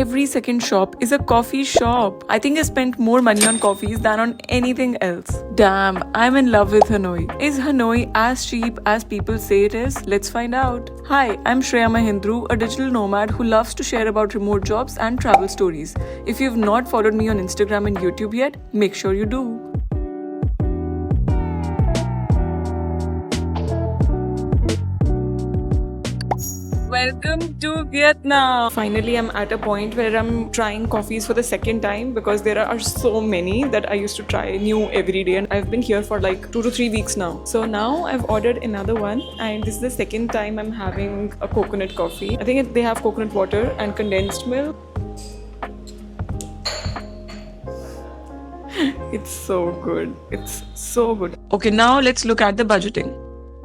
every second shop is a coffee shop. I think I spent more money on coffees than on anything else. Damn, I'm in love with Hanoi. Is Hanoi as cheap as people say it is? Let's find out. Hi, I'm Shreya Mahindru, a digital nomad who loves to share about remote jobs and travel stories. If you've not followed me on Instagram and YouTube yet, make sure you do. Welcome to Vietnam! Finally, I'm at a point where I'm trying coffees for the second time because there are so many that I used to try new every day, and I've been here for like 2 to 3 weeks now. So now I've ordered another one, and this is the second time I'm having a coconut coffee. I think they have coconut water and condensed milk. It's so good. It's so good. Okay, now let's look at the budgeting.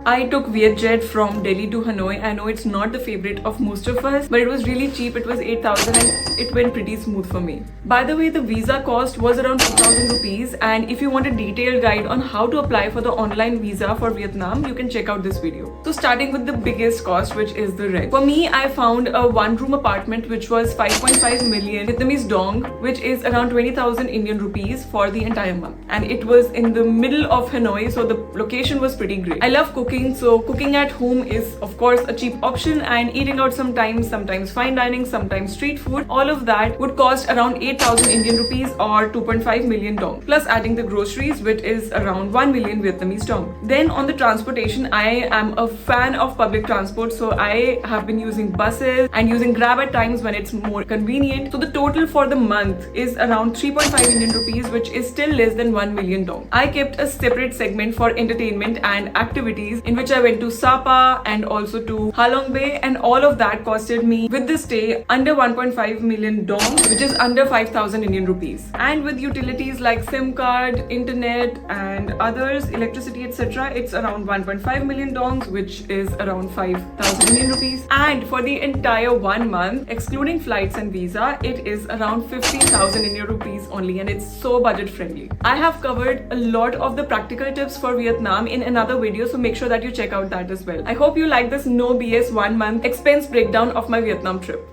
I took Vietjet from Delhi to Hanoi. I know it's not the favorite of most of us, but it was really cheap. It was 8,000 and it went pretty smooth for me. By the way, the visa cost was around 2,000 rupees, and if you want a detailed guide on how to apply for the online visa for Vietnam, you can check out this video. So starting with the biggest cost, which is the rent. For me, I found a one-room apartment which was 5.5 million Vietnamese dong, which is around 20,000 Indian rupees for the entire month. And it was in the middle of Hanoi, so the location was pretty great. I love cooking. So cooking at home is of course a cheap option, and eating out sometimes fine dining, sometimes street food, all of that would cost around 8,000 Indian rupees or 2.5 million dong, plus adding the groceries, which is around 1 million Vietnamese dong. Then on the transportation, I am a fan of public transport, so I have been using buses and using Grab at times when it's more convenient. So the total for the month is around 3.5 Indian rupees, which is still less than 1 million dong. I kept a separate segment for entertainment and activities, in which I went to Sapa and also to Halong Bay, and all of that costed me with the stay under 1.5 million dong, which is under 5,000 Indian rupees. And with utilities like SIM card, internet and others, electricity, etc., it's around 1.5 million dongs, which is around 5,000 Indian rupees. And for the entire 1 month, excluding flights and visa, it is around 50,000 Indian rupees only, and it's so budget friendly. I have covered a lot of the practical tips for Vietnam in another video, so make sure that you check out that as well. I hope you like this no BS 1 month expense breakdown of my Vietnam trip.